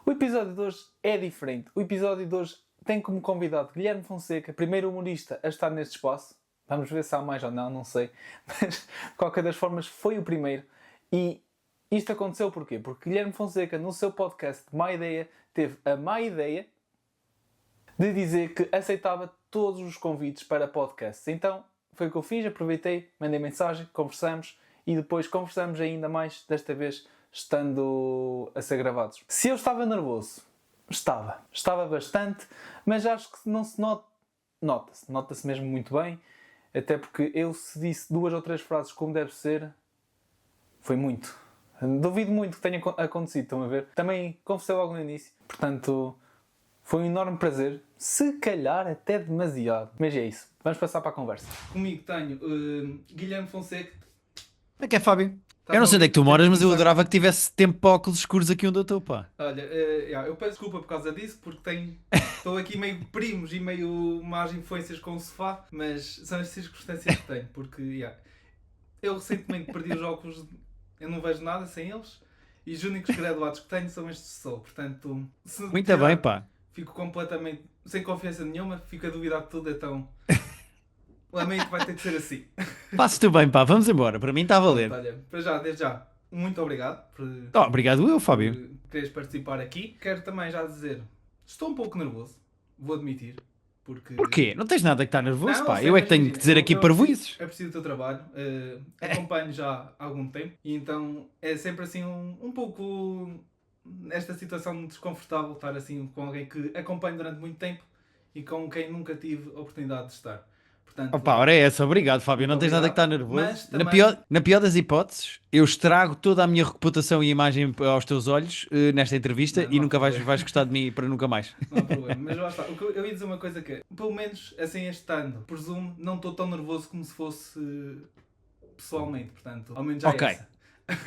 O episódio de hoje é diferente. O episódio de hoje tem como convidado Guilherme Fonseca, primeiro humorista a estar neste espaço. Vamos ver se há mais ou não sei. Mas, de qualquer das formas, foi o primeiro. E isto aconteceu porquê? Porque Guilherme Fonseca, no seu podcast Má Ideia, teve a má ideia de dizer que aceitava todos os convites para podcasts. Então, foi o que eu fiz, aproveitei, mandei mensagem, conversamos e depois conversamos ainda mais, desta vez estando a ser gravados. Se eu estava nervoso, estava bastante, mas acho que não se nota-se mesmo muito bem, até porque eu, se disse 2 ou 3 frases como deve ser, foi muito. Duvido muito que tenha acontecido, estão a ver? Também conversei logo no início, portanto, foi um enorme prazer, se calhar até demasiado, mas é isso, vamos passar para a conversa. Comigo tenho Guilherme Fonseca. Como é que é, Fábio? Tá Eu não bom, sei onde é que tu moras, mas eu começar. adorava que tivesse tempo para óculos escuros aqui onde eu estou, pá. Olha, eu peço desculpa por causa disso, porque estou aqui meio primos e meio más influências com o sofá, mas são as circunstâncias que tenho, porque eu recentemente perdi os óculos, eu não vejo nada sem eles, e os únicos graduados que tenho são estes de sol, portanto, se Muito tirar, bem, pá. fico completamente sem confiança nenhuma, fico a duvidar de tudo, então lamento, vai ter que ser assim. Faço tu bem, pá. Vamos embora. Para mim está a valer. Pronto, olha, para já, desde já, muito obrigado por Obrigado eu, Fábio. queres participar aqui. Quero também já dizer, estou um pouco nervoso, vou admitir. Porquê? Não tens nada que estar nervoso, Não, pá. sei, Eu é mas que tenho imagina, que dizer aqui parvoíces. aprecio o teu trabalho, acompanho já há algum tempo e então é sempre assim um pouco esta situação desconfortável estar assim com alguém que acompanho durante muito tempo e com quem nunca tive a oportunidade de estar. Portanto, Opa, ora é essa. Obrigado, Fábio. muito Não tens nada que estar obrigado, nervoso. mas também Na pior das hipóteses, eu estrago toda a minha reputação e imagem aos teus olhos nesta entrevista não e há nunca vais problema. gostar de mim para nunca mais. Não há problema, mas lá está. Eu ia dizer uma coisa que é, pelo menos assim este ano, presumo, não estou tão nervoso como se fosse pessoalmente, portanto, ao menos já Ok. é essa.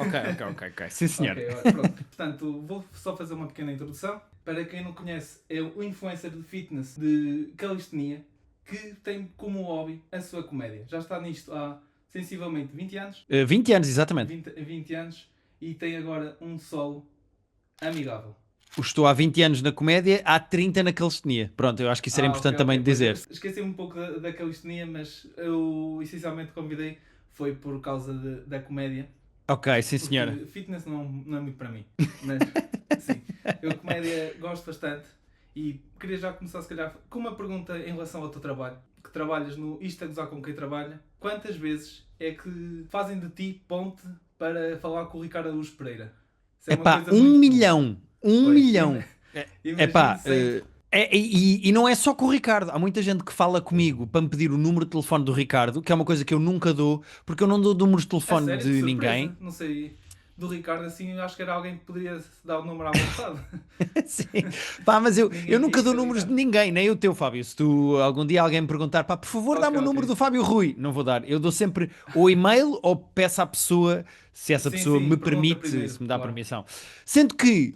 Ok. Sim, senhor. Ok, pronto. Portanto, vou só fazer uma pequena introdução. Para quem não conhece, é o influencer de fitness de calistenia que tem como hobby a sua comédia. Já está nisto há sensivelmente 20 anos. 20 anos, exatamente. 20 anos e tem agora um solo amigável. Estou há 20 anos na comédia, há 30 na calistenia. Pronto, eu acho que isso era importante também de dizer. Esqueci-me um pouco da calistenia, mas eu essencialmente convidei foi por causa da comédia. Ok, sim senhora. Porque fitness não é muito para mim. Mas sim, eu comédia gosto bastante e queria já começar se calhar com uma pergunta em relação ao teu trabalho. Que trabalhas no Isto a Gozar com quem trabalha. Quantas vezes é que fazem de ti ponte para falar com o Ricardo Araújo Pereira? Isso Epá, uma coisa 1 muito milhão. 1 Pois, milhão. imagino Epá, sempre. e não é só com o Ricardo. Há muita gente que fala comigo para me pedir o número de telefone do Ricardo, que é uma coisa que eu nunca dou, porque eu não dou números de A telefone sério, de de surpresa, ninguém. não sei. Do Ricardo, assim, eu acho que era alguém que poderia dar o número à vontade. Sim. Pá, mas eu Ninguém nunca quis dou ser números de Ricardo. ninguém, nem o teu, Fábio. Se tu algum dia alguém me perguntar, pá, por favor, dá-me o número do Fábio Rui, não vou dar. Eu dou sempre ou e-mail ou peço à pessoa, se essa pessoa me Pergunta permite, primeiro, se me dá claro. permissão. Sendo que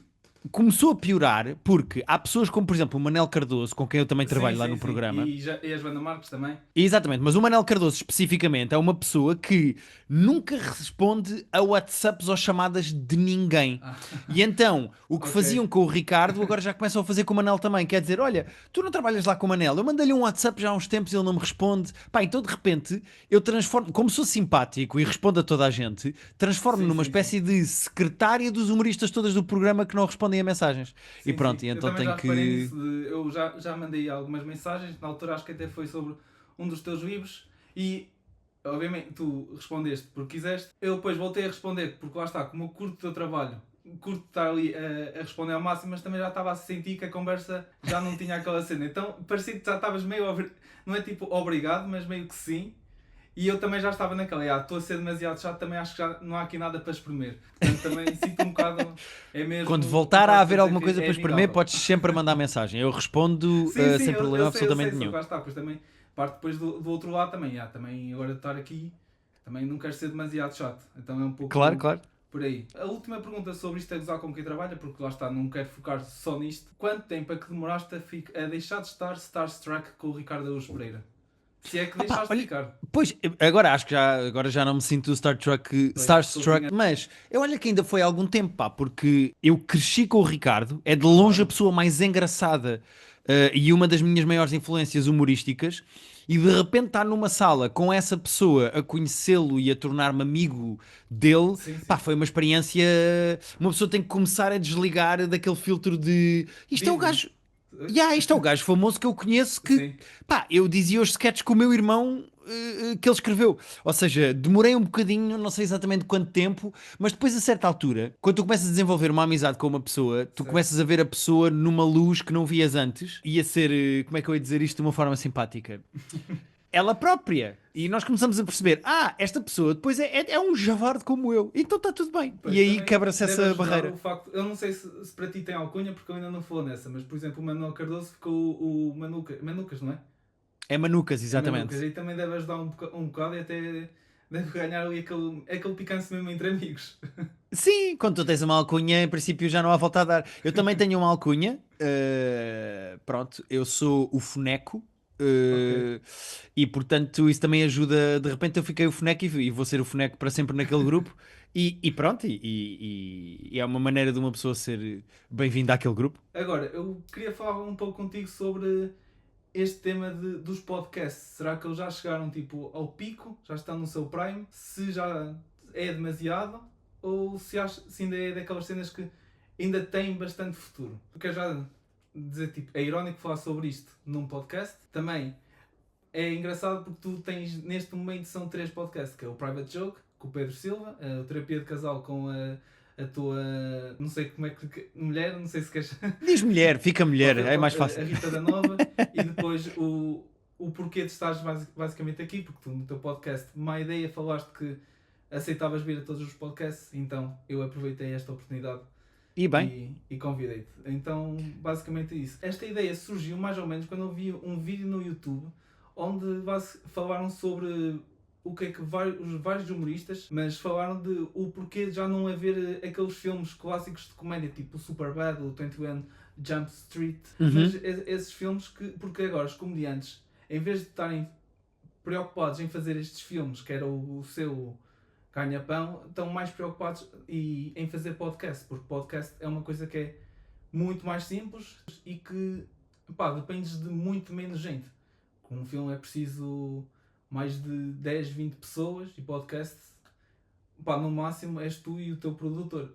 começou a piorar porque há pessoas como, por exemplo, o Manel Cardoso, com quem eu também trabalho lá no programa. E a Joana Marques também. Exatamente, mas o Manel Cardoso especificamente é uma pessoa que nunca responde a WhatsApps ou chamadas de ninguém. E então, o que Ok. faziam com o Ricardo, agora já começam a fazer com o Manel também. Quer dizer, olha, tu não trabalhas lá com o Manel, eu mandei-lhe um WhatsApp já há uns tempos e ele não me responde. Pá, então de repente eu transformo, como sou simpático e respondo a toda a gente, transformo-me numa espécie de secretária dos humoristas todas do programa que não respondem a mensagens. E pronto, e Eu então também já tenho reparei que... nisso. Eu já mandei algumas mensagens. Na altura acho que até foi sobre um dos teus livros. E obviamente tu respondeste porque quiseste. Eu depois voltei a responder porque lá está, como eu curto o teu trabalho, curto estar ali a responder ao máximo, mas também já estava a sentir que a conversa já não tinha aquela cena. Então parecia que já estavas meio... Não é tipo obrigado, mas meio que sim. E eu também já estava naquela, estou a ser demasiado chato, também acho que já não há aqui nada para espremer. Portanto, também sinto um bocado, é mesmo... Quando voltar a haver alguma que coisa é para espremer, amigável. podes sempre mandar mensagem. Eu respondo sem problema eu absolutamente sei, só nenhum. que lá está, pois também, parte depois do outro lado também, também agora de estar aqui, também não quero ser demasiado chato, então é um pouco Claro. por aí. A última pergunta sobre isto é gozar com quem trabalha, porque lá está, não quero focar só nisto. Quanto tempo é que demoraste a deixar de estar starstruck com o Ricardo Araújo Pereira? Se é que deixaste olha, ficar. pois, agora acho que agora já não me sinto Starstruck, mas eu olho que ainda foi há algum tempo, pá, porque eu cresci com o Ricardo, é de longe a Claro. pessoa mais engraçada e uma das minhas maiores influências humorísticas, e de repente estar numa sala com essa pessoa a conhecê-lo e a tornar-me amigo dele, Sim, pá, sim. foi uma experiência. Uma pessoa tem que começar a desligar daquele filtro de isto é o Disney. gajo. Isto é o gajo famoso que eu conheço que, Sim. pá, eu dizia os sketches com o meu irmão que ele escreveu. Ou seja, demorei um bocadinho, não sei exatamente quanto tempo, mas depois a certa altura, quando tu começas a desenvolver uma amizade com uma pessoa, tu Certo. começas a ver a pessoa numa luz que não vias antes e a ser, como é que eu ia dizer isto de uma forma simpática? Ela própria. E nós começamos a perceber, esta pessoa depois é um javarde como eu. Então está tudo bem. E Pois aí também quebra-se deve essa ajudar barreira. o facto. Eu não sei se para ti tem alcunha, porque eu ainda não vou nessa, mas por exemplo, o Manuel Cardoso ficou o Manucas, não é? É manucas, É Manucas, exatamente. e também deve ajudar um bocado e até deve ganhar ali aquele picante mesmo entre amigos. Sim, quando tu tens uma alcunha, em princípio já não há volta a dar. Eu também tenho uma alcunha. Pronto, eu sou o Funeco. Ok. eh, e portanto isso também ajuda. De repente eu fiquei o Funeco e vou ser o Funeco para sempre naquele grupo. E pronto, e é uma maneira de uma pessoa ser bem-vinda àquele grupo. Agora, eu queria falar um pouco contigo sobre este tema dos podcasts. Será que eles já chegaram tipo ao pico? Já estão no seu prime? Se já é demasiado? Ou se ainda é daquelas cenas que ainda têm bastante futuro? Porque já dizer, tipo, é irónico falar sobre isto num podcast. Também é engraçado porque tu tens, neste momento, são 3 podcasts, que é o Private Joke, com o Pedro Silva, o Terapia de Casal com a tua, não sei como é que, mulher, não sei se queres... Diz mulher, fica mulher, Pronto, é mais a fácil. Rita da Nova, e depois o porquê de estares basicamente aqui, porque tu no teu podcast, uma ideia, falaste que aceitavas vir a todos os podcasts, então eu aproveitei esta oportunidade E bem, e convidei-te. Então, basicamente é isso. Esta ideia surgiu mais ou menos quando eu vi um vídeo no YouTube onde falaram sobre o que é que os vários humoristas, mas falaram de o porquê de já não haver aqueles filmes clássicos de comédia, tipo o Superbad, o 21 Jump Street, mas uhum. esses filmes que, porque agora os comediantes, em vez de estarem preocupados em fazer estes filmes, que era o seu ganha-pão, estão mais preocupados em fazer podcast, porque podcast é uma coisa que é muito mais simples e que, pá, dependes de muito menos gente. Com um filme é preciso mais de 10, 20 pessoas e podcast, pá, no máximo és tu e o teu produtor.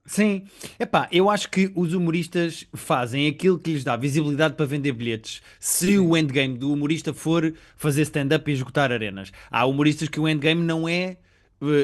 Sim, epá, eu acho que os humoristas fazem aquilo que lhes dá visibilidade para vender bilhetes. Se o Sim, endgame do humorista for fazer stand-up e esgotar arenas, há humoristas que o endgame não é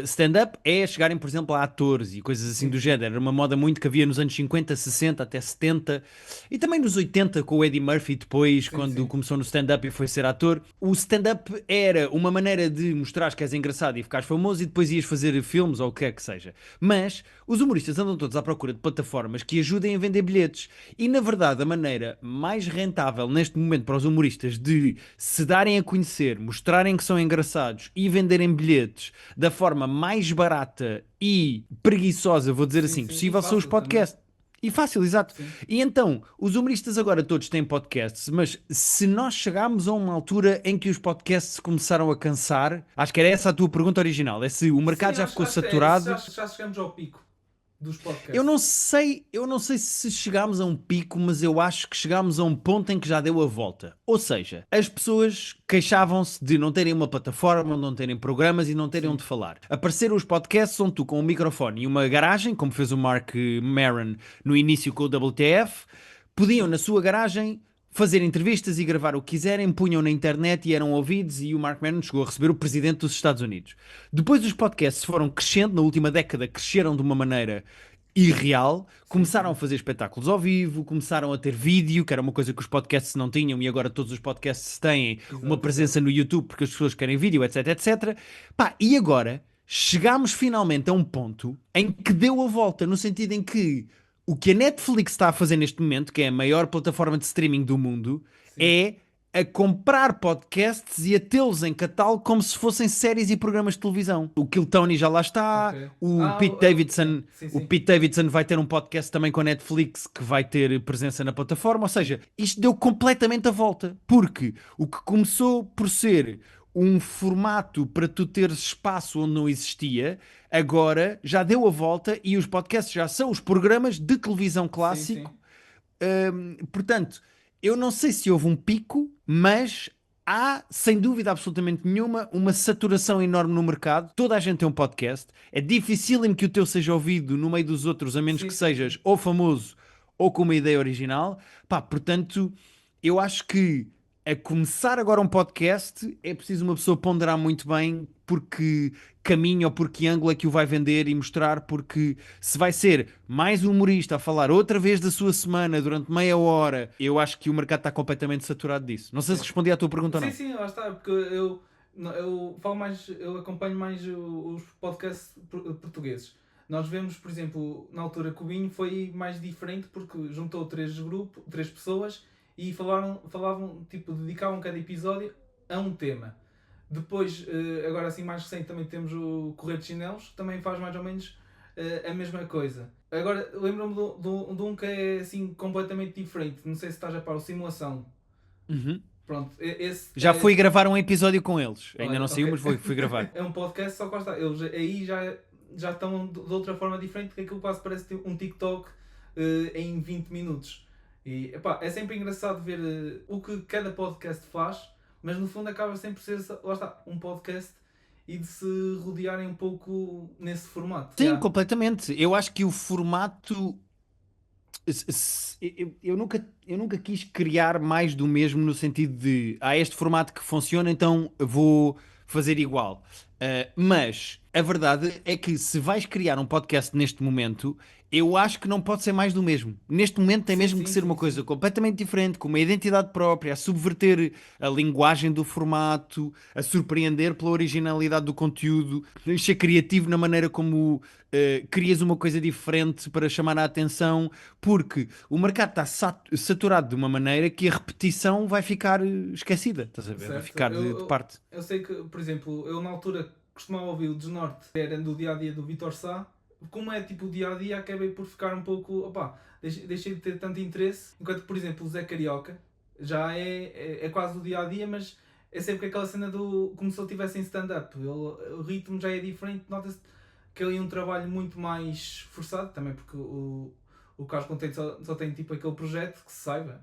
stand-up, é chegarem, por exemplo, a atores e coisas assim sim, do sim. género. Era uma moda muito que havia nos anos 50, 60, até 70 e também nos 80 com o Eddie Murphy depois, Sim, quando sim. começou no stand-up e foi ser ator. O stand-up era uma maneira de mostrar que és engraçado e ficares famoso e depois ias fazer filmes ou o que é que seja. Mas os humoristas andam todos à procura de plataformas que ajudem a vender bilhetes. E, na verdade, a maneira mais rentável neste momento para os humoristas de se darem a conhecer, mostrarem que são engraçados e venderem bilhetes da forma mais barata e preguiçosa, vou dizer Sim, assim, sim. E possível, são os fácil também. podcasts. E fácil, exato. Sim. E então, os humoristas agora todos têm podcasts, mas se nós chegarmos a uma altura em que os podcasts começaram a cansar, acho que era essa a tua pergunta original, é se o Sim, mercado já ficou acho que é isso. saturado. Já chegamos ao pico dos Eu podcasts. não sei, eu não sei se chegámos a um pico, mas eu acho que chegámos a um ponto em que já deu a volta. Ou seja, as pessoas queixavam-se de não terem uma plataforma, não terem programas e não terem Sim, onde falar. Apareceram os podcasts onde tu com um microfone e uma garagem, como fez o Mark Maron no início com o WTF, podiam sim. na sua garagem fazer entrevistas e gravar o que quiserem, punham na internet e eram ouvidos, e o Mark Maron chegou a receber o presidente dos Estados Unidos. Depois os podcasts foram crescendo, na última década cresceram de uma maneira irreal, Sim, começaram a sim. fazer espetáculos ao vivo, começaram a ter vídeo, que era uma coisa que os podcasts não tinham, e agora todos os podcasts têm uma Exato, presença exato. no YouTube porque as pessoas querem vídeo, etc, etc. Pá, e agora chegámos finalmente a um ponto em que deu a volta, no sentido em que o que a Netflix está a fazer neste momento, que é a maior plataforma de streaming do mundo, Sim. é a comprar podcasts e a tê-los em catálogo como se fossem séries e programas de televisão. O Kill Tony já lá está, Ok. o Pete Davidson, Sim, o sim. Pete Davidson vai ter um podcast também com a Netflix que vai ter presença na plataforma, ou seja, isto deu completamente a volta, porque o que começou por ser um formato para tu teres espaço onde não existia, agora já deu a volta e os podcasts já são os programas de televisão Sim, sim. clássico. Portanto, eu não sei se houve um pico, mas há, sem dúvida absolutamente nenhuma, uma saturação enorme no mercado. Toda a gente tem um podcast. É dificílimo que o teu seja ouvido no meio dos outros, a menos Sim, que sim, sim. sejas ou famoso ou com uma ideia original. Pá, portanto, eu acho que a começar agora um podcast é preciso uma pessoa ponderar muito bem porque caminho ou por que ângulo é que o vai vender e mostrar, porque se vai ser mais um humorista a falar outra vez da sua semana durante meia hora, eu acho que o mercado está completamente saturado disso. Não sei se Sim. respondi à tua pergunta ou Sim, não. sim, lá está, porque eu falo mais, eu acompanho mais os podcasts portugueses. Nós vemos, por exemplo, na altura que o Binho foi mais diferente porque juntou três pessoas e falavam, tipo, dedicavam cada episódio a um tema. Depois, agora assim mais recente, também temos o Correio de Chinelos, que também faz mais ou menos a mesma coisa. Agora, lembro-me de um que é assim completamente diferente, não sei se estás a par, o Simulação. Uhum. Pronto, esse Já é. fui gravar um episódio com eles. Ainda Olha, não saiu, ok. mas fui gravar. É um podcast, só que lá está. Eles aí já estão de outra forma diferente, que aquilo quase parece um TikTok em 20 minutos. E epá, é sempre engraçado ver o que cada podcast faz, mas no fundo acaba sempre por ser, lá está, um podcast e de se rodearem um pouco nesse formato. Sim, Yeah. completamente. Eu acho que o formato. Eu nunca quis criar mais do mesmo no sentido de há este formato que funciona, então vou fazer igual. Mas a verdade é que se vais criar um podcast neste momento, eu acho que não pode ser mais do mesmo. Neste momento tem Sim, mesmo que sim, ser uma sim, coisa sim. completamente diferente, com uma identidade própria, a subverter a linguagem do formato, a surpreender pela originalidade do conteúdo, ser criativo na maneira como crias uma coisa diferente para chamar a atenção, porque o mercado está saturado de uma maneira que a repetição vai ficar esquecida, estás a ver? Vai Certo. ficar de parte. Eu sei que, por exemplo, eu na altura costumava ouvir o Desnorte, que era do dia a dia do Vitor Sá. Como é tipo o dia a dia, acabei por ficar um pouco. Opá, deixei de ter tanto interesse. Enquanto, por exemplo, o Zé Carioca já é quase o dia a dia, mas é sempre aquela cena do. Como se ele estivesse em stand-up. O ritmo já é diferente, nota-se que ele é um trabalho muito mais forçado, também porque o Carlos Contente só tem tipo aquele projeto que se saiba.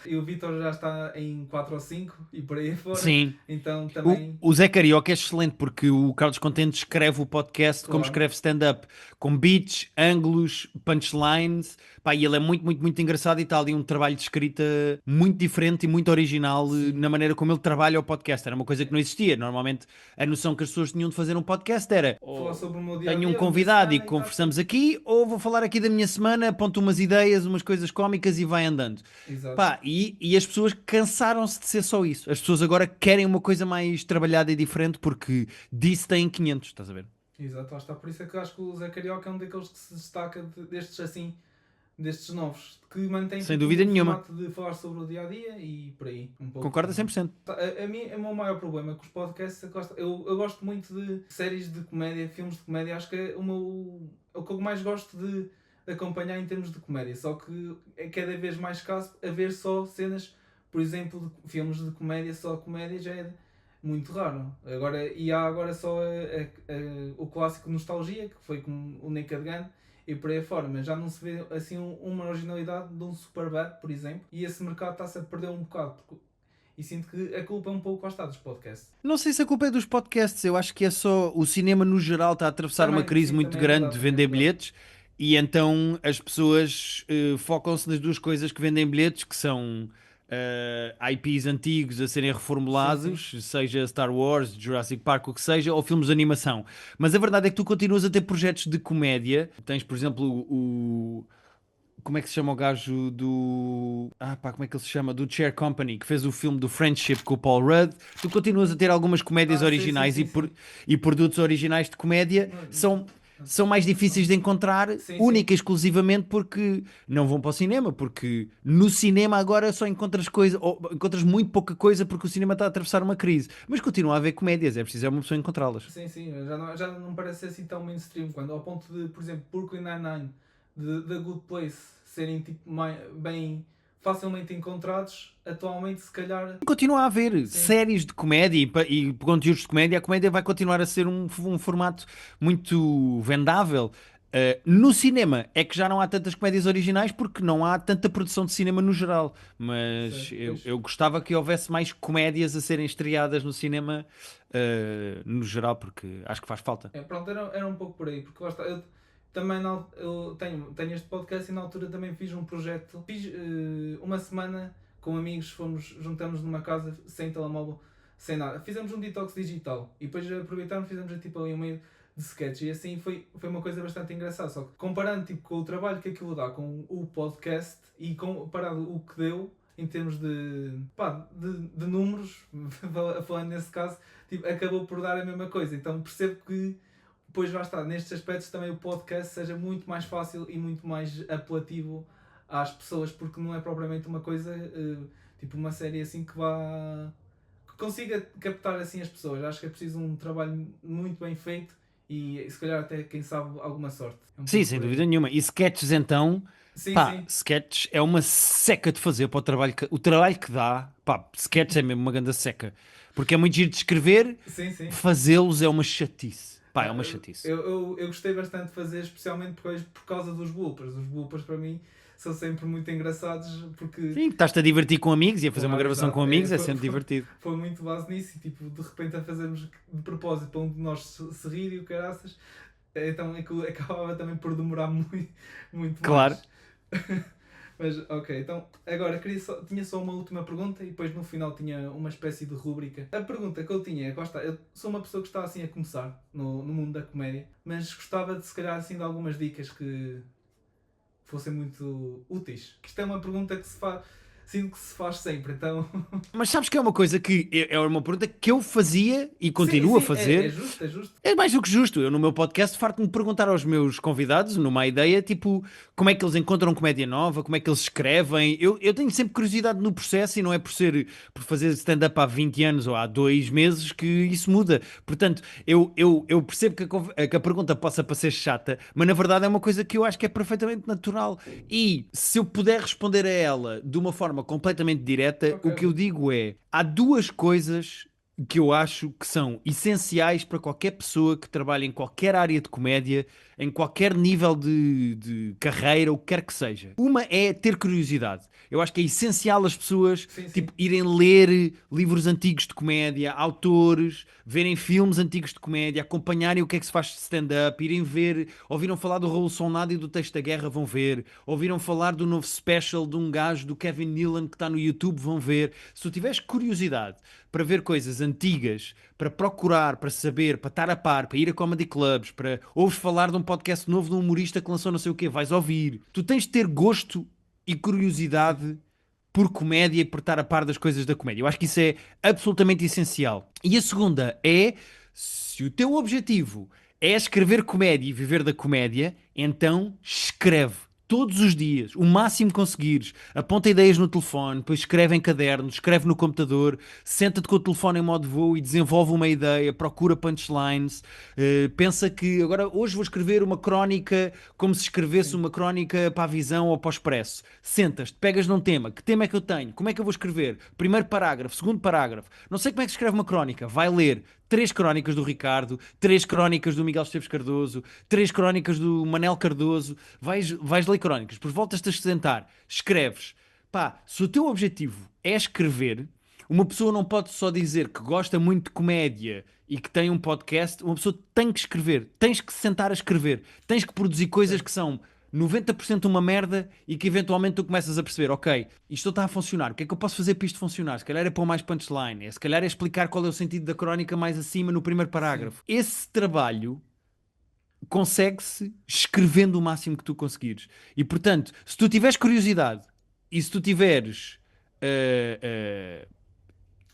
E o Vitor já está em 4 ou 5 e por aí fora. Sim. Então O, também, o Zé Carioca é excelente porque o Carlos Contente escreve o podcast como claro. escreve stand-up, com beats, ângulos, punchlines. Pá, e ele é muito, muito, muito engraçado e está ali um trabalho de escrita muito diferente e muito original Sim. na maneira como ele trabalha o podcast. Era uma coisa que não existia. Normalmente a noção que as pessoas tinham de fazer um podcast era Falar ou sobre o meu dia a tenho um dia, a minha convidado e semana e está conversamos feito. aqui, ou vou falar aqui da minha semana, aponto umas ideias, umas coisas cómicas e vai andando. Exato. Pá, e as pessoas cansaram-se de ser só isso. As pessoas agora querem uma coisa mais trabalhada e diferente porque disso têm 500, estás a ver? Exato, lá está. Por isso é que eu acho que o Zé Carioca é um daqueles que se destaca destes assim, destes novos, que mantém Sem tipo dúvida o nenhuma. formato de falar sobre o dia a dia e por aí, um pouco. Concordo a 100%. A mim, o meu maior problema com os podcasts é que lá está, eu gosto muito de séries de comédia, filmes de comédia, acho que é o que eu mais gosto de acompanhar em termos de comédia, só que é cada vez mais escasso haver só cenas, por exemplo, de filmes de comédia, só comédia já é muito raro. E há agora só o clássico Nostalgia, que foi com o Naked Gun, e por aí fora, mas já não se vê assim uma originalidade de um Superbad, por exemplo, e esse mercado está-se a perder um bocado, e sinto que a culpa é um pouco lá está dos podcasts. Não sei se a culpa é dos podcasts, eu acho que é só o cinema no geral está a atravessar uma Também, crise sim, muito também é grande verdade, de também é vender verdade. bilhetes e então as pessoas focam-se nas duas coisas que vendem bilhetes, que são IPs antigos a serem Sim, sim. reformulados, seja Star Wars, Jurassic Park, o que seja, ou filmes de animação. Mas a verdade é que tu continuas a ter projetos de comédia. Tens, por exemplo, como é que se chama o gajo do. Ah, pá, como é que ele se chama? Do Chair Company, que fez o filme do Friendship com o Paul Rudd. Tu continuas a ter algumas comédias Ah, sim, sim, originais sim, sim. e produtos originais de comédia. Não, São são mais difíceis de encontrar, Sim, única e exclusivamente porque não vão para o cinema, porque no cinema agora só encontras coisa, ou encontras muito pouca coisa porque o cinema está a atravessar uma crise. Mas continua a haver comédias, é preciso uma pessoa encontrá-las. sim, sim, já não parece assim tão mainstream, quando ao ponto de, por exemplo, Brooklyn Nine-Nine, de The Good Place, serem tipo, bem facilmente encontrados, atualmente se calhar, Continua a haver sim, séries de comédia e conteúdos de comédia. A comédia vai continuar a ser um formato muito vendável. No cinema é que já não há tantas comédias originais porque não há tanta produção de cinema no geral. Mas certo, eu gostava que houvesse mais comédias a serem estreadas no cinema, no geral, porque acho que faz falta. pronto, era um pouco por aí, porque lá está, eu também eu tenho este podcast e na altura também fiz um projeto, fiz uma semana com amigos, juntamos numa casa sem telemóvel, sem nada, fizemos um detox digital e depois aproveitámos e fizemos tipo ali um meio de sketch e assim foi uma coisa bastante engraçada, só que comparando tipo, com o trabalho que aquilo dá com o podcast e comparado o que deu em termos de números, falando nesse caso, tipo, acabou por dar a mesma coisa. Então percebo que, pois lá está, nestes aspectos também o podcast seja muito mais fácil e muito mais apelativo às pessoas, porque não é propriamente uma coisa, tipo uma série assim que consiga captar assim as pessoas. Acho que é preciso um trabalho muito bem feito e se calhar até, quem sabe, alguma sorte. É um Sim, pouco sem por aí. dúvida nenhuma. E sketches então, Sim, pá, sim. sketches é uma seca de fazer para o trabalho que dá, pá, sketches é mesmo uma grande seca. Porque é muito giro de escrever, Sim, sim. fazê-los é uma chatice. Pá, é Não, uma chatice. eu gostei bastante de fazer, especialmente por causa dos bloopers. Os bloopers para mim são sempre muito engraçados porque, Sim, estás-te a divertir com amigos e a fazer uma claro, gravação com exato, amigos é sempre divertido. foi muito base nisso e tipo, de repente a fazermos de propósito para um de nós se rir e o caraças, então é que acabava também por demorar muito, muito Claro. mais. Mas ok, então agora tinha só uma última pergunta e depois no final tinha uma espécie de rúbrica. A pergunta que eu tinha é, lá está, eu sou uma pessoa que está assim a começar no mundo da comédia, mas gostava de se calhar assim de algumas dicas que fossem muito úteis. Isto é uma pergunta que sinto que se faz sempre, então. Mas sabes que é uma coisa que é uma pergunta que eu fazia e Sim, continuo a sim, é fazer. justo, é justo. É mais do que justo. Eu, no meu podcast, farto-me de perguntar aos meus convidados, numa ideia, tipo, como é que eles encontram comédia nova, como é que eles escrevem. Eu tenho sempre curiosidade no processo e não é por fazer stand-up há 20 anos ou há 2 meses que isso muda. Portanto, eu percebo que a pergunta possa parecer chata, mas na verdade é uma coisa que eu acho que é perfeitamente natural. E se eu puder responder a ela de uma forma completamente direta, Ok, o que eu ok. digo é: há duas coisas que eu acho que são essenciais para qualquer pessoa que trabalhe em qualquer área de comédia, em qualquer nível de carreira, o que quer que seja. Uma é ter curiosidade. Eu acho que é essencial as pessoas Sim, sim. tipo, irem ler livros antigos de comédia, autores, verem filmes antigos de comédia, acompanharem o que é que se faz de stand-up, irem ver, ouviram falar do Raul Solnado e do Texto da Guerra, vão ver, ouviram falar do novo special de um gajo do Kevin Nealon que está no YouTube, vão ver. Se tu tiveres curiosidade para ver coisas antigas, para procurar, para saber, para estar a par, para ir a comedy clubs, para ouves falar de um podcast novo de um humorista que lançou não sei o quê, vais ouvir. Tu tens de ter gosto e Sim. curiosidade por comédia e por estar a par das coisas da comédia. Eu acho que isso é absolutamente essencial. E a segunda é, se o teu objetivo é escrever comédia e viver da comédia, então escreve. Todos os dias, o máximo que conseguires, aponta ideias no telefone, depois escreve em cadernos, escreve no computador, senta-te com o telefone em modo voo e desenvolve uma ideia, procura punchlines, pensa que agora hoje vou escrever uma crónica como se escrevesse Sim. uma crónica para a Visão ou para o Expresso. Sentas-te, pegas num tema, que tema é que eu tenho? Como é que eu vou escrever? Primeiro parágrafo, segundo parágrafo. Não sei como é que se escreve uma crónica. Vai ler 3 crónicas do Ricardo, 3 crónicas do Miguel Esteves Cardoso, 3 crónicas do Manel Cardoso. Vais ler crónicas, depois voltas-te a sentar, escreves. Pá, se o teu objetivo é escrever, uma pessoa não pode só dizer que gosta muito de comédia e que tem um podcast, uma pessoa tem que escrever, tens que se sentar a escrever, tens que produzir coisas que Certo. são 90% uma merda e que eventualmente tu começas a perceber, ok, isto está a funcionar, o que é que eu posso fazer para isto funcionar? Se calhar é pôr mais punchline, se calhar é explicar qual é o sentido da crónica mais acima no primeiro Sim. parágrafo. Esse trabalho consegue-se escrevendo o máximo que tu conseguires. E portanto, se tu tiveres curiosidade e se tu tiveres eh, eh,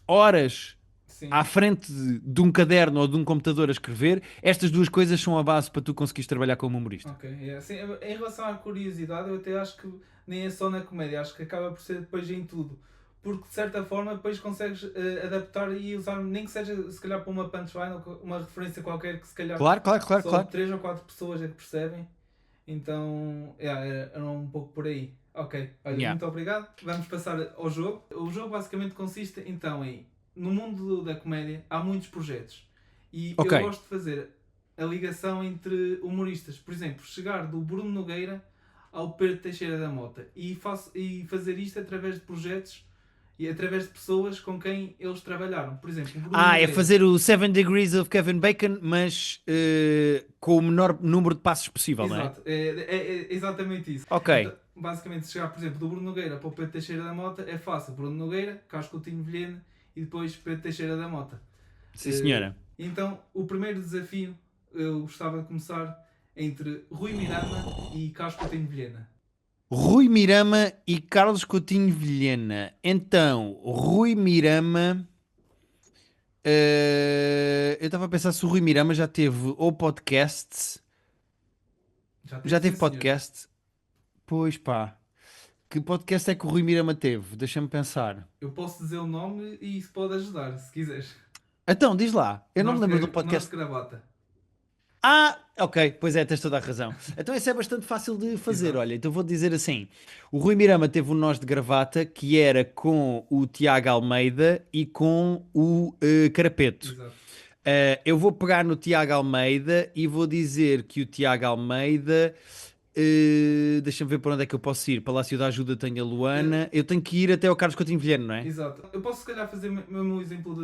horas Sim. à frente de um caderno ou de um computador a escrever, estas duas coisas são a base para tu conseguires trabalhar como humorista. Ok, assim, em relação à curiosidade, eu até acho que nem é só na comédia, acho que acaba por ser depois em tudo. Porque de certa forma depois consegues adaptar e usar, nem que seja se calhar para uma punchline ou uma referência qualquer que se calhar Claro, claro, claro, só claro. 3 ou 4 pessoas é que percebem. Então, era um pouco por aí. Ok, olha, Yeah. muito obrigado. Vamos passar ao jogo. O jogo basicamente consiste então em, no mundo da comédia há muitos projetos. E Ok. eu gosto de fazer a ligação entre humoristas. Por exemplo, chegar do Bruno Nogueira ao Pedro Teixeira da Mota. E fazer isto através de projetos e através de pessoas com quem eles trabalharam. Por exemplo, o Bruno É Nogueira. fazer o 7 Degrees of Kevin Bacon, mas com o menor número de passos possível, não é? Exato, é exatamente isso. Ok. Então, basicamente, chegar, por exemplo, do Bruno Nogueira para o Pedro Teixeira da Mota é fácil. Bruno Nogueira, Carlos Coutinho Vilhena e depois Pedro Teixeira da Mota. Sim, senhora. Então, o primeiro desafio eu gostava de começar entre Rui Mirama e Carlos Coutinho Vilhena. Rui Mirama e Carlos Coutinho Vilhena. Então, Rui Mirama. Eu estava a pensar se o Rui Mirama já teve ou podcast. Já teve Sim, senhor. podcast? Pois pá. Que podcast é que o Rui Mirama teve? Deixa-me pensar. Eu posso dizer o nome e isso pode ajudar, se quiseres. Então, diz lá. Eu não me lembro do Norte podcast. de Gravata. Ok, pois é, tens toda a razão. Então isso é bastante fácil de fazer, Exato. olha, então vou dizer assim, o Rui Mirama teve um Nós de Gravata que era com o Tiago Almeida e com o Carapeto. Exato. Eu vou pegar no Tiago Almeida e vou dizer que o Tiago Almeida, deixa-me ver para onde é que eu posso ir, Palácio da Ajuda tem a Luana, eu tenho que ir até ao Carlos Coutinho Vilhena, não é? Exato. Eu posso se calhar fazer mesmo o exemplo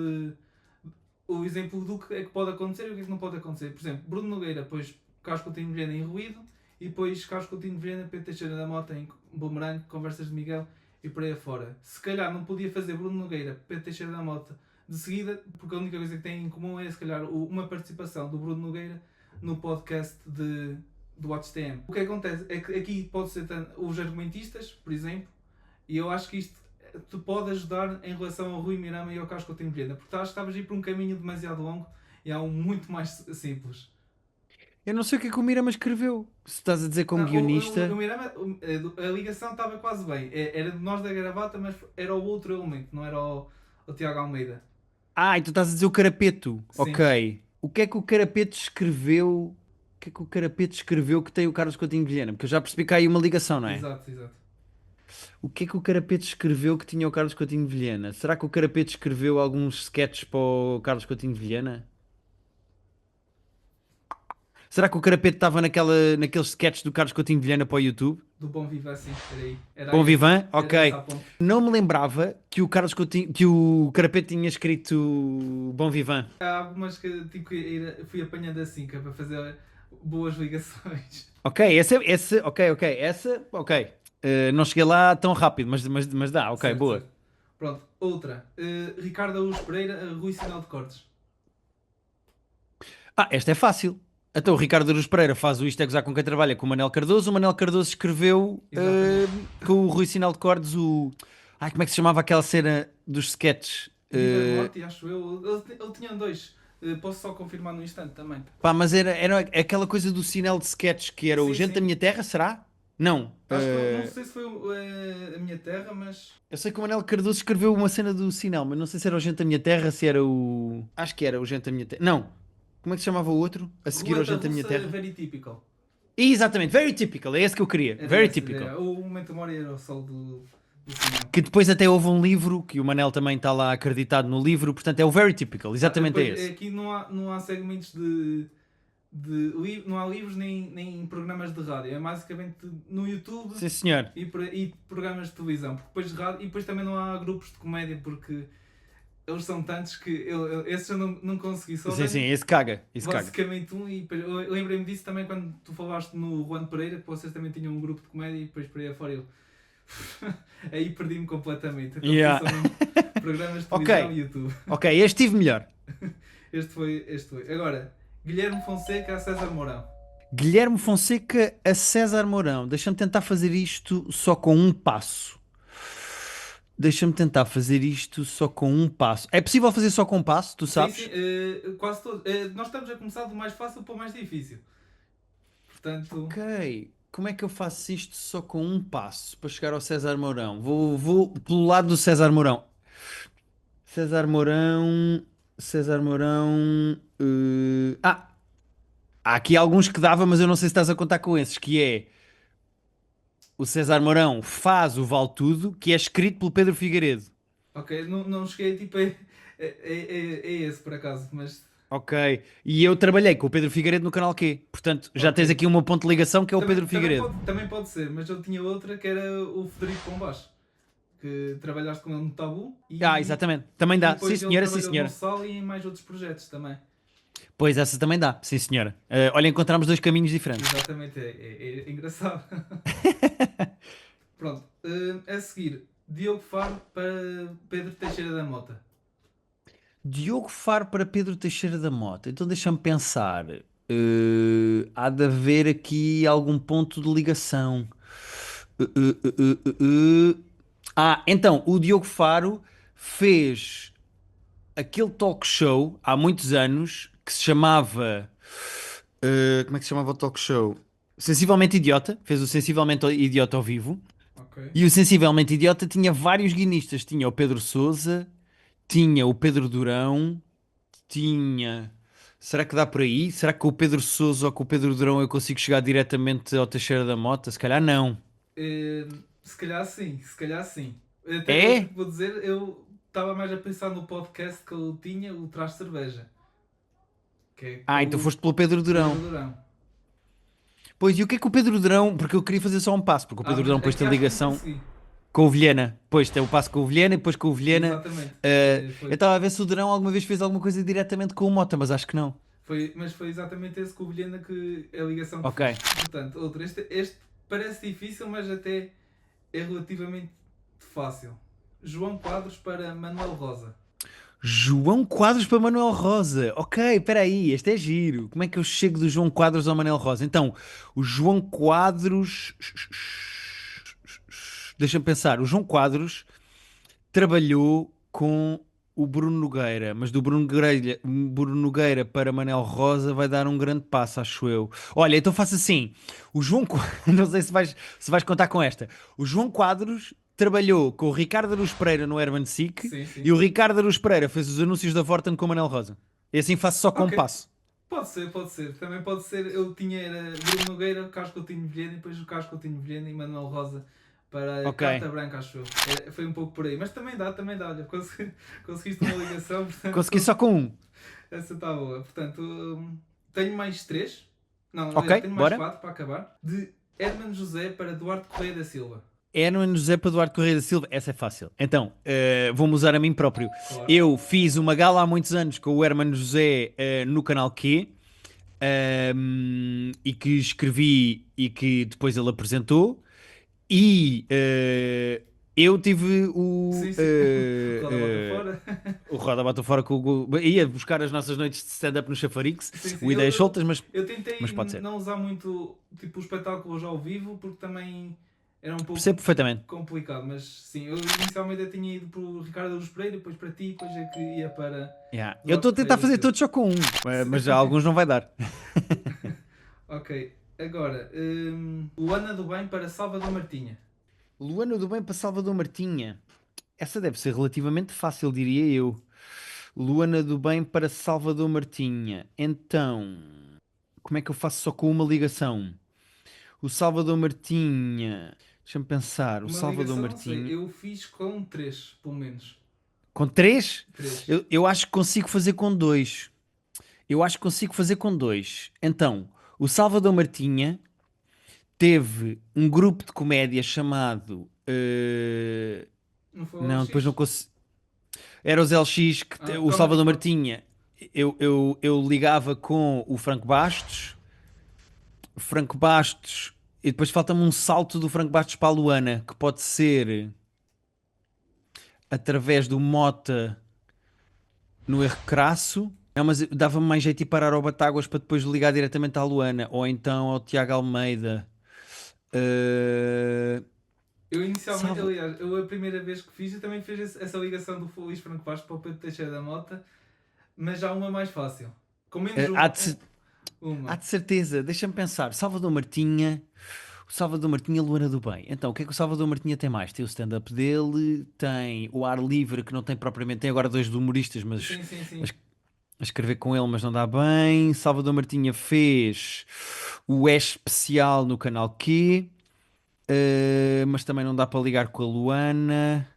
do que é que pode acontecer e o que é que não pode acontecer. Por exemplo, Bruno Nogueira, depois Carlos Coutinho Vilhena em Ruído, e depois Carlos Coutinho Vilhena, Pedro Teixeira da Mota em Boomerang, Conversas de Miguel e por aí afora. Se calhar não podia fazer Bruno Nogueira, Pedro Teixeira da Mota de seguida, porque a única coisa que têm em comum é se calhar uma participação do Bruno Nogueira no podcast do WatchTM. O que acontece é que aqui pode ser os argumentistas, por exemplo, e eu acho que isto te pode ajudar em relação ao Rui Mirama e ao Carlos Coutinho Vilhena, porque estavas a ir por um caminho demasiado longo e há um muito mais simples. Eu não sei o que é que o Mirama escreveu, se estás a dizer como Não, guionista... o Mirama, a ligação estava quase bem. Era de Nós da Gravata, mas era o outro elemento, não era o Tiago Almeida. E tu estás a dizer o Carapeto. Sim. Ok. O que é que o Carapeto escreveu? O que é que o Carapeto escreveu que tem o Carlos Coutinho Vilhena? Porque eu já percebi que há aí uma ligação, não é? Exato. O que é que o Carapeto escreveu que tinha o Carlos Coutinho Vilhena? Será que o Carapeto escreveu alguns sketches para o Carlos Coutinho Vilhena? Será que o Carapeto estava naqueles sketches do Carlos Coutinho Vilhena para o YouTube? Do Bom Viva, sim, era aí. Bom Vivan? Era Ok. essa a ponte. Não me lembrava que que o Carapeto tinha escrito Bom Vivan. Há algumas que tipo, fui apanhando assim, que é para fazer boas ligações. Ok, ok. Não cheguei lá tão rápido, mas dá, ok, Certo, boa. certo. Pronto, outra. Ricardo Araújo Pereira, Rui Sinal de Cortes. Esta é fácil. Então o Ricardo Aruz Pereira faz o Isto é Gozar com quem trabalha com o Manel Cardoso. O Manel Cardoso escreveu Exatamente. com o Rui Sinal de Cordes o... como é que se chamava aquela cena dos sketches? Viva Morte, acho eu. Ele tinha dois. Posso só confirmar no instante também. Mas era aquela coisa do sinal de sketches que era o Sim, Gente sim. da Minha Terra, será? Não. Acho que não sei se foi a minha terra, mas. Eu sei que o Manel Cardoso escreveu uma cena do sinal, mas não sei se era o Gente da Minha Terra, se era o... Acho que era o Gente da Minha Terra. Não. Como é que se chamava o outro? A seguir ao Roleta Gente da Minha Russa, Terra? Very Typical. Exatamente, very typical, é esse que eu queria. Era Very esse, typical. era. O Momento de Memória era o sol do sinal. Que depois até houve um livro, que o Manel também está lá acreditado no livro, portanto é o very typical, exatamente é Depois, esse. aqui não há segmentos não há livros nem programas de rádio. É basicamente no YouTube Sim, senhor. e programas de televisão. Porque depois de rádio, e depois também não há grupos de comédia porque eles são tantos que esses eu não consegui. Só Sim, esse caga. basicamente um. E depois, eu lembrei-me disso também quando tu falaste no Juan Pereira, que vocês também tinham um grupo de comédia e depois por aí afora eu. Aí perdi-me completamente. Então Yeah. são mesmo programas de televisão e YouTube. Ok, este tive melhor. Este foi. Agora, Guilherme Fonseca a César Mourão. Guilherme Fonseca a César Mourão. Deixa-me tentar fazer isto só com um passo. Deixa-me tentar fazer isto só com um passo. É possível fazer só com um passo, tu Sim, sim, sabes? quase todos. Nós estamos a começar do mais fácil para o mais difícil. Portanto, Ok. Como é que eu faço isto só com um passo para chegar ao César Mourão? Vou pelo lado do César Mourão. César Mourão. César Mourão. Há aqui alguns que dava, mas eu não sei se estás a contar com esses, que é o César Mourão faz o Vale Tudo, que é escrito pelo Pedro Figueiredo. ok, não cheguei tipo a esse por acaso, mas Ok. E eu trabalhei com o Pedro Figueiredo no canal Q. Portanto, já ok. tens aqui uma ponto de ligação que é o Também, Pedro Figueiredo. também pode ser, mas eu tinha outra que era o Frederico Pombás, que trabalhaste com ele no Tabu Exatamente. Também e dá. Sim, depois ele senhora, sim, trabalhou no senhora. Sal e em mais outros projetos também. Pois essa também dá. Sim, senhora. Olha, encontramos dois caminhos diferentes. Exatamente, é engraçado. Pronto, a seguir, Diogo Faro para Pedro Teixeira da Mota. Diogo Faro para Pedro Teixeira da Mota. Então deixa-me pensar. Há de haver aqui algum ponto de ligação. Uh, uh, uh, então, o Diogo Faro fez aquele talk show há muitos anos que se chamava. Como é que se chamava o talk show? Sensivelmente Idiota. Fez o Sensivelmente Idiota ao vivo. Ok. E o Sensivelmente Idiota tinha vários guionistas. Tinha o Pedro Sousa, tinha o Pedro Durão, tinha. Será que dá por aí? Será que com o Pedro Sousa ou com o Pedro Durão eu consigo chegar diretamente ao Teixeira da Mota? Se calhar não. Se calhar sim, se calhar sim. Até outro É? que vou dizer, eu estava mais a pensar no podcast que eu tinha, o Traz Cerveja, que é com Então o foste pelo Pedro Pedro Durão. Durão. Pois, e o que é que o Pedro Durão. Porque eu queria fazer só um passo, porque o Pedro Mas Durão depois aqui tem acho que não ligação consegui. com o Vilhena. Depois tem o passo com o Vilhena e depois com o Vilhena. Exatamente. Eu estava a ver se o Durão alguma vez fez alguma coisa diretamente com o Mota, mas acho que não. Mas foi exatamente esse com o Vilhena que a ligação que Ok. fiz. Portanto, outro. Este parece difícil, mas até é relativamente fácil. João Quadros para Manuel Rosa. João Quadros para Manuel Rosa. Ok, espera aí, este é giro. Como é que eu chego do João Quadros ao Manuel Rosa? Então, o João Quadros. Deixa-me pensar. O João Quadros trabalhou com o Bruno Nogueira, mas do Bruno Nogueira para Manuel Rosa vai dar um grande passo, acho eu. Olha, então faço assim. O João Quadros, não sei se vais contar com esta. O João Quadros trabalhou com o Ricardo Aruz Pereira no Herman Sick Sim, e sim. o Ricardo Aruz Pereira fez os anúncios da Forten com o Manuel Rosa. E assim faço só com um Ok, passo. pode ser, pode ser. Também pode ser. Eu tinha era Bruno Nogueira, Carlos Coutinho Vilhena e depois o Carlos Coutinho Vilhena e Manuel Rosa para a Ok. Carta Branca, acho eu. Foi um pouco por aí. Mas também dá, também dá. Olha, conseguiste uma ligação, Consegui portanto, só com um. essa está boa. Portanto, tenho mais três. Não, Ok, aliás, tenho mais bora. quatro para acabar. De Hermano José para Duarte Correia da Silva. Hermano José para Eduardo Correia da Silva. Essa é fácil. Então, vou-me usar a mim próprio. Claro. Eu fiz uma gala há muitos anos com o Hermano José no canal Q, e que escrevi e que depois ele apresentou. E eu tive Sim, sim. Roda bota fora. o Roda Bota Fora com o. Ia buscar as nossas noites de stand-up no Chafarix, Sim, sim. o Ideias Soltas, Eu tentei mas pode ser. não usar muito tipo os espetáculos ao vivo porque também era um pouco Percebo perfeitamente. complicado, mas sim, eu inicialmente eu tinha ido para o Ricardo Aruz Pereira, depois para ti, depois é que ia para Yeah. Eu Duarte estou a tentar Correia da fazer Silva. todos só com um, mas já alguns não vai dar. Ok, agora Luana do Bem para Salvador Martinha. Luana do Bem para Salvador Martinha. Essa deve ser relativamente fácil, diria eu. Luana do Bem para Salvador Martinha. Então, como é que eu faço só com uma ligação? O Salvador Martinha. Deixa-me pensar. O Uma Salvador ligação, não sei, Martinha. eu fiz com três, pelo menos. Com três? Três. Eu acho que consigo fazer com dois. Eu acho que consigo fazer com dois. Então, o Salvador Martinha teve um grupo de comédia chamado. Não foi o Não, depois não LX? consigo. Era os LX que o Comedy Salvador Club. Martinha. Eu ligava com o Franco Bastos. Franco Bastos. E depois falta-me um salto do Franco Bastos para a Luana, que pode ser através do Mota no Erro Crasso. Não, mas dava-me mais jeito de ir parar ao Batáguas para depois ligar diretamente à Luana. Ou então ao Tiago Almeida. Uh, Eu inicialmente, Salva- aliás, a primeira vez que fiz, eu também fiz essa ligação do Luís Franco Bastos para o Pedro Teixeira da Mota, mas já uma mais fácil. Com menos Há de, há uma. de certeza, deixa-me pensar. Salvador Martinha, o Salvador Martinha, Luana do Bem. Então, o que é que o Salvador Martinha tem mais? Tem o stand-up dele, tem o Ar Livre, que não tem propriamente, tem agora dois de humoristas, mas Sim, sim, a, sim. es- a escrever com ele, mas não dá bem. Salvador Martinha fez o É Especial no canal Q, mas também não dá para ligar com a Luana.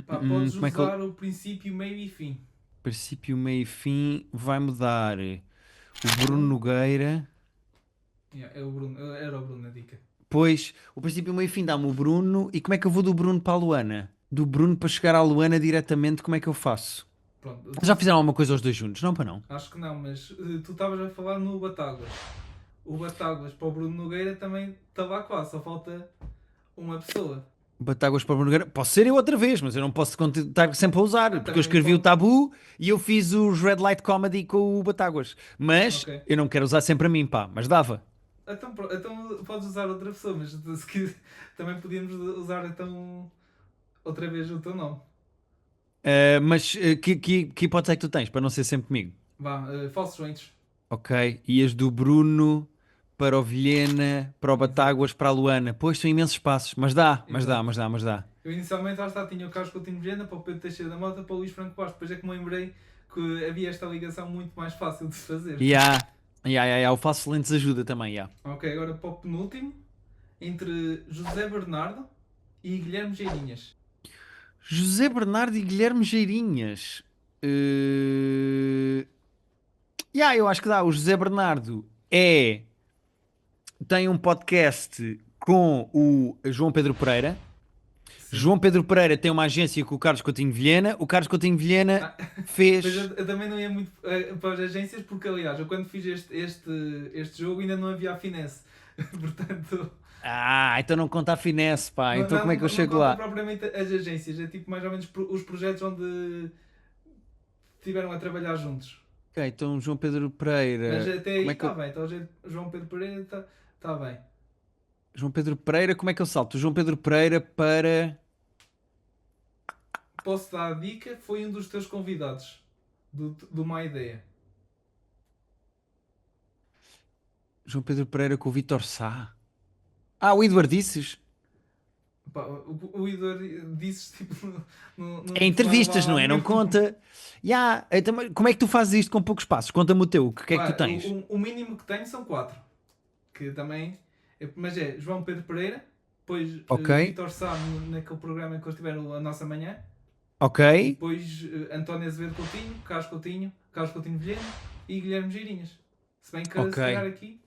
Pá, podes Como é que ele. usar o princípio, meio e fim. Princípio, meio e fim vai mudar. O Bruno Bruno? Nogueira. Yeah, é o Bruno, era o Bruno a dica. Pois, o princípio, meio e fim dá-me o Bruno. E como é que eu vou do Bruno para a Luana? Do Bruno para chegar à Luana diretamente, como é que eu faço? Pronto, Já fizeram alguma coisa os dois juntos? Não, para não. acho que não, mas tu estavas a falar no Batáguas. O Batáguas para o Bruno Nogueira também está lá quase, só falta uma pessoa. Batáguas para o Bruno Nogueira. Posso ser eu outra vez, mas eu não posso estar sempre a usar. Ah, Porque eu também escrevi o pode. Tabu e eu fiz os Red Light Comedy com o Batáguas. Mas Ok. eu não quero usar sempre a mim, pá. Mas dava. Então, então podes usar outra pessoa, mas se quiser, também podíamos usar então outra vez o teu nome. Mas que hipótese é que tu tens para não ser sempre comigo? Vá, falsos joints. Ok. Ias do Bruno para o Vilhena, para o Exato, Batáguas, para a Luana. Pois são imensos passos. Mas dá, mas dá, exato. mas dá, mas dá. Eu inicialmente lá está, tinha o Carlos Coutinho Vilhena para o Pedro Teixeira da Mota para o Luís Franco Bastos. Depois é que me lembrei que havia esta ligação muito mais fácil de se fazer. E há. O Falso Lentes ajuda também, já. Ok, agora para o penúltimo, entre José Bernardo e Guilherme Geirinhas. José Bernardo e Guilherme Geirinhas. Eu acho que dá. O José Bernardo tem um podcast com o João Pedro Pereira. Sim. João Pedro Pereira tem uma agência com o Carlos Coutinho Vilhena. O Carlos Coutinho Vilhena Ah, mas fez. eu também não ia muito para as agências porque, aliás, eu quando fiz este jogo ainda não havia a finesse. Portanto, Então não conta a finesse, pá. não, Então como é que eu não chego conta lá? propriamente as agências, é tipo mais ou menos os projetos onde estiveram a trabalhar juntos. Ok, então João Pedro Mas Pereira. até Como aí é que está eu... bem, então João Pedro Pereira está bem. João Pedro Pereira, como é que eu salto? João Pedro Pereira para. Posso dar a dica, foi um dos teus convidados do Má Ideia. João Pedro Pereira com o Vitor Sá. O Eduardices. Pá, o Idor disse tipo, não É te vai levar entrevistas, não lá é? Não nenhum. conta. Então, como é que tu fazes isto com poucos passos? Conta-me o teu. O que é que tu Pá, tens? o mínimo que tenho são 4. Que também. Mas é João Pedro Pereira, depois Ok, Vitor Sá naquele programa que eles tiveram a nossa manhã, ok, e depois António Azevedo Coutinho, Carlos Coutinho Vilhena e Guilherme Geirinhas. Se bem que ok. se calhar aqui.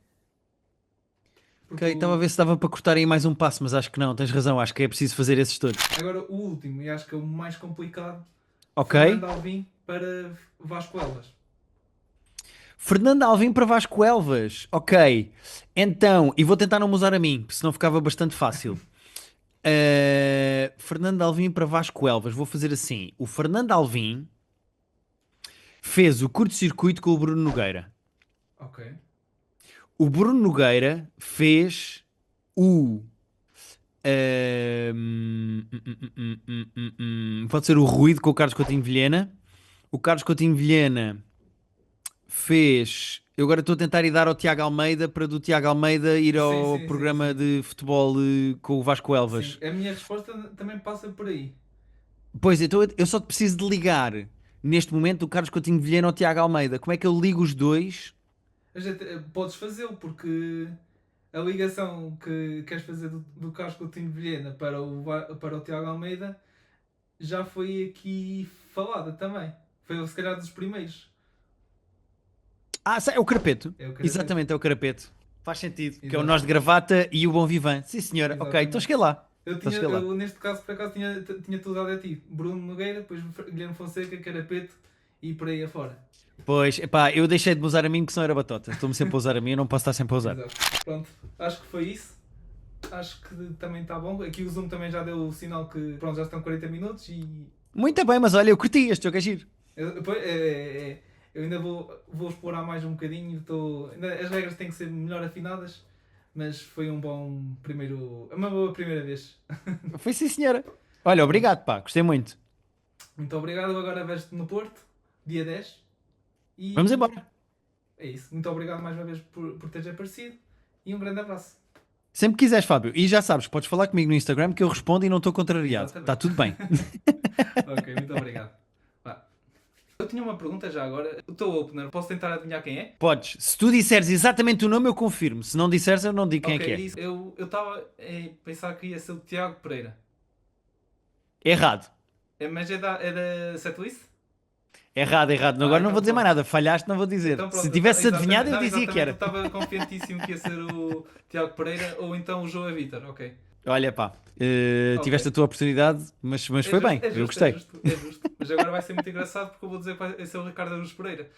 Ok, Porque estava a ver se dava para cortar aí mais um passo, mas acho que não, tens razão, acho que é preciso fazer esses todos. agora o último, e acho que é o mais complicado, Ok. Fernando Alvim para Vasco Elvas. Fernando Alvim para Vasco Elvas. Ok. Então, e vou tentar não me usar a mim, porque senão ficava bastante fácil. Fernando Alvim para Vasco Elvas. Vou fazer assim. O Fernando Alvim fez o curto-circuito com o Bruno Nogueira. Ok. O Bruno Nogueira fez o. Pode ser o Ruído com o Carlos Coutinho Vilhena. O Carlos Coutinho Vilhena fez. Eu agora estou a tentar ir dar ao Tiago Almeida para do Tiago Almeida ir Sim, ao sim, sim, programa sim. de futebol com o Vasco Sim, Elvas. a minha resposta também passa por aí. Pois, então eu só te preciso de ligar neste momento o Carlos Coutinho Vilhena ao Tiago Almeida. Como é que eu ligo os dois? A gente, podes fazê-lo porque a ligação que queres fazer do Carlos Coutinho de Vilhena para o Tiago Almeida já foi aqui falada também. Foi se calhar dos primeiros. É o Carapeto. É o Carapeto. Exatamente, é o Carapeto. Faz sentido. Que é o Exato. nós de gravata e o Bom Vivan. Sim, senhora. Ok, então Exatamente. cheguei lá. Eu Então tinha, cheguei lá. eu, neste caso, por acaso, tinha-te usado a ti. Bruno Nogueira, depois Guilherme Fonseca, Carapeto e por aí afora. Pois, epá, eu deixei de me usar a mim porque senão era batota. Estou-me sempre a usar a mim, eu não posso estar sempre a usar. Exato. Pronto, acho que foi isso. Acho que também está bom. Aqui o Zoom também já deu o sinal que pronto, já estão 40 minutos e Muito bem, mas olha, eu curti este jogo, é giro. eu ainda vou explorar mais um bocadinho. As regras têm que ser melhor afinadas, mas foi um bom primeiro. Uma boa primeira vez. Foi sim, senhora. Olha, obrigado, pá, gostei muito. Muito obrigado. Agora vejo-te no Porto, dia 10. E Vamos embora. é isso. Muito obrigado mais uma vez por teres aparecido. E um grande abraço. Sempre que quiseres, Fábio. E já sabes, podes falar comigo no Instagram que eu respondo e não estou contrariado. Exatamente. Está tudo bem. Ok, muito obrigado. Vá. Eu tinha uma pergunta já agora. O teu opener, posso tentar adivinhar quem é? Podes. Se tu disseres exatamente o nome, eu confirmo. Se não disseres, eu não digo quem é Ok, que é. isso. Eu estava a pensar que ia ser o Tiago Pereira. Errado. Mas é da Setlist? Errado, errado. Agora não Então vou dizer mais pronto. nada. Falhaste, não vou dizer. Então Se pronto, tivesse exatamente. adivinhado, eu Não, dizia que exatamente. era. Eu estava confiantíssimo que ia ser o Tiago Pereira ou então o João Vitor. Ok. Olha, pá. Ok. Tiveste a tua oportunidade, mas foi justo, bem. é Eu justo, é gostei. justo, é justo. Mas agora vai ser muito engraçado porque eu vou dizer que vai ser o Ricardo Aruz Pereira.